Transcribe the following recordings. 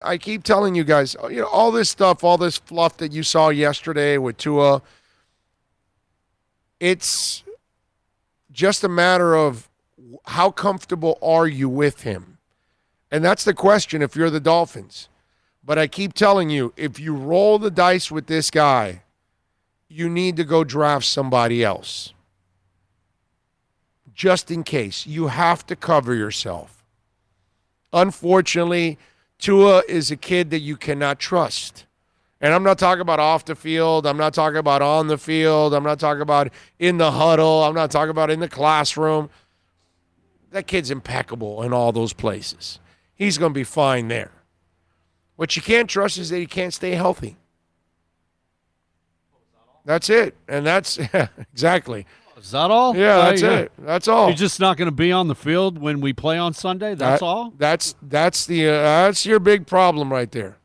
I keep telling you guys, all this stuff, all this fluff that you saw yesterday with Tua, it's just a matter of how comfortable are you with him? And that's the question if you're the Dolphins. But I keep telling you, if you roll the dice with this guy, you need to go draft somebody else. Just in case. You have to cover yourself. Unfortunately, Tua is a kid that you cannot trust. And I'm not talking about off the field. I'm not talking about on the field. I'm not talking about in the huddle. I'm not talking about in the classroom. That kid's impeccable in all those places. He's going to be fine there. What you can't trust is that he can't stay healthy. That's it. And that's exactly. Is that all? Yeah, that's it. That's all. You're just not going to be on the field when we play on Sunday? That's all? That's your big problem right there.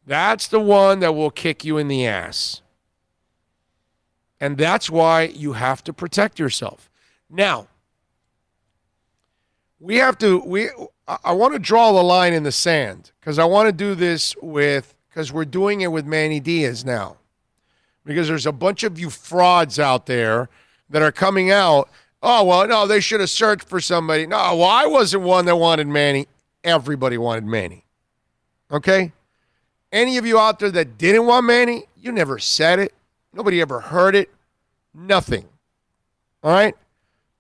That's the one that will kick you in the ass. And that's why you have to protect yourself. Now, I want to draw the line in the sand because I want to do this because we're doing it with Manny Diaz now. Because there's a bunch of you frauds out there that are coming out. Oh, well, no, they should have searched for somebody. No, well, I wasn't one that wanted Manny. Everybody wanted Manny. Okay? Any of you out there that didn't want Manny, you never said it. Nobody ever heard it. Nothing. All right?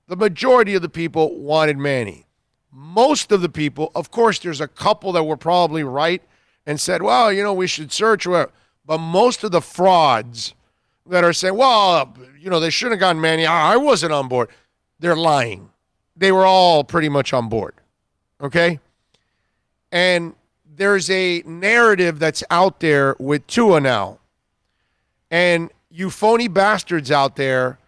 The majority of the people wanted Manny. Most of the people, of course, there's a couple that were probably right and said, well, we should search. But most of the frauds that are saying, well, they shouldn't have gotten Manny. I wasn't on board. They're lying. They were all pretty much on board. Okay? And there's a narrative that's out there with Tua now. And you phony bastards out there,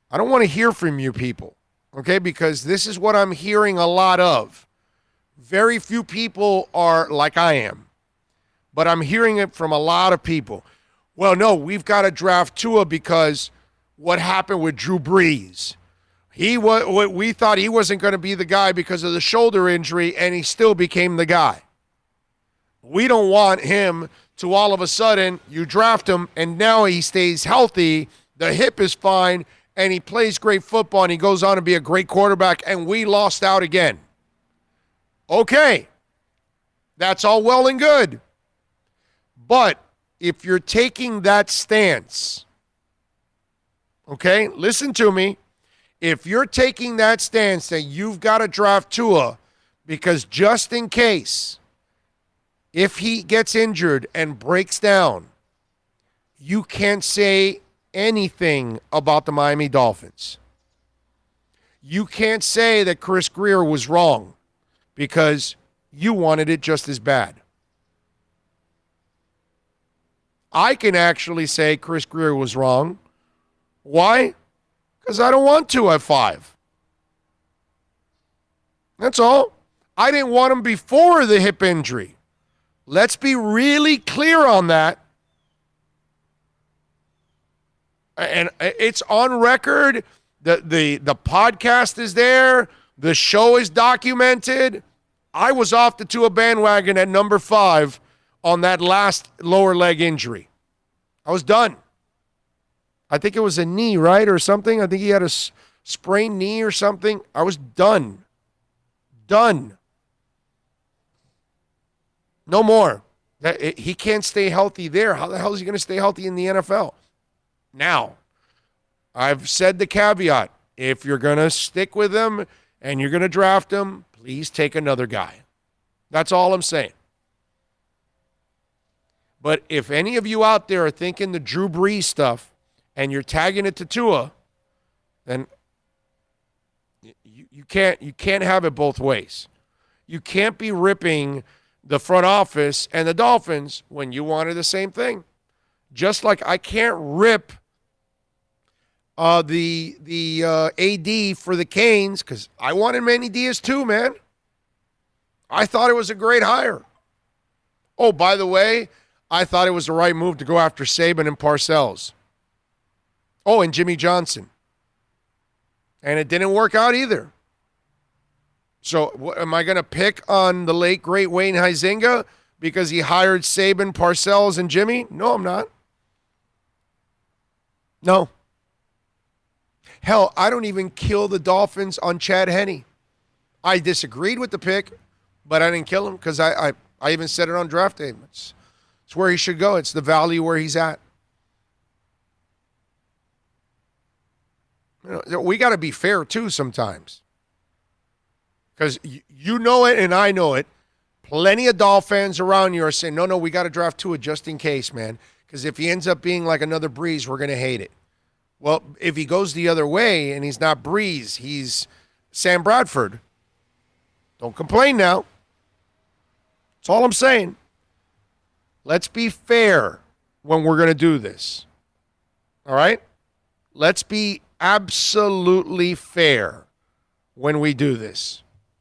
I don't want to hear from you people. Okay? Because this is what I'm hearing a lot of. Very few people are like I am. But I'm hearing it from a lot of people. Well, no, we've got to draft Tua because what happened with Drew Brees. We thought he wasn't going to be the guy because of the shoulder injury, and he still became the guy. We don't want him to all of a sudden, you draft him, and now he stays healthy, the hip is fine, and he plays great football, and he goes on to be a great quarterback, and we lost out again. Okay, that's all well and good. But if you're taking that stance, okay, listen to me. If you're taking that stance that you've got to draft Tua because just in case, if he gets injured and breaks down, you can't say anything about the Miami Dolphins. You can't say that Chris Grier was wrong because you wanted it just as bad. I can actually say Chris Grier was wrong. Why? Because I don't want to at 5. That's all. I didn't want him before the hip injury. Let's be really clear on that. And it's on record. The podcast is there. The show is documented. I was off the Tua bandwagon at number 5 on that last lower leg injury. I was done. I think it was a knee, right, or something. I think he had a sprained knee or something. I was done. Done. No more. He can't stay healthy there. How the hell is he going to stay healthy in the NFL? Now, I've said the caveat. If you're going to stick with him and you're going to draft him, please take another guy. That's all I'm saying. But if any of you out there are thinking the Drew Brees stuff and you're tagging it to Tua, then you can't have it both ways. You can't be ripping the front office and the Dolphins when you wanted the same thing. Just like I can't rip the AD for the Canes because I wanted Manny Diaz too, man. I thought it was a great hire. Oh, by the way, I thought it was the right move to go after Saban and Parcells. Oh, and Jimmy Johnson. And it didn't work out either. So am I going to pick on the late, great Wayne Huizenga because he hired Saban, Parcells, and Jimmy? No, I'm not. No. Hell, I don't even kill the Dolphins on Chad Henne. I disagreed with the pick, but I didn't kill him because I even said it on draft day. It's where he should go. It's the value where he's at. You know, we got to be fair, too, sometimes. Because you know it and I know it. Plenty of Dolphins around you are saying, no, we got to draft Tua just in case, man. Because if he ends up being like another Breeze, we're going to hate it. Well, if he goes the other way and he's not Breeze, he's Sam Bradford, don't complain now. That's all I'm saying. Let's be fair when we're going to do this. All right? Let's be absolutely fair when we do this.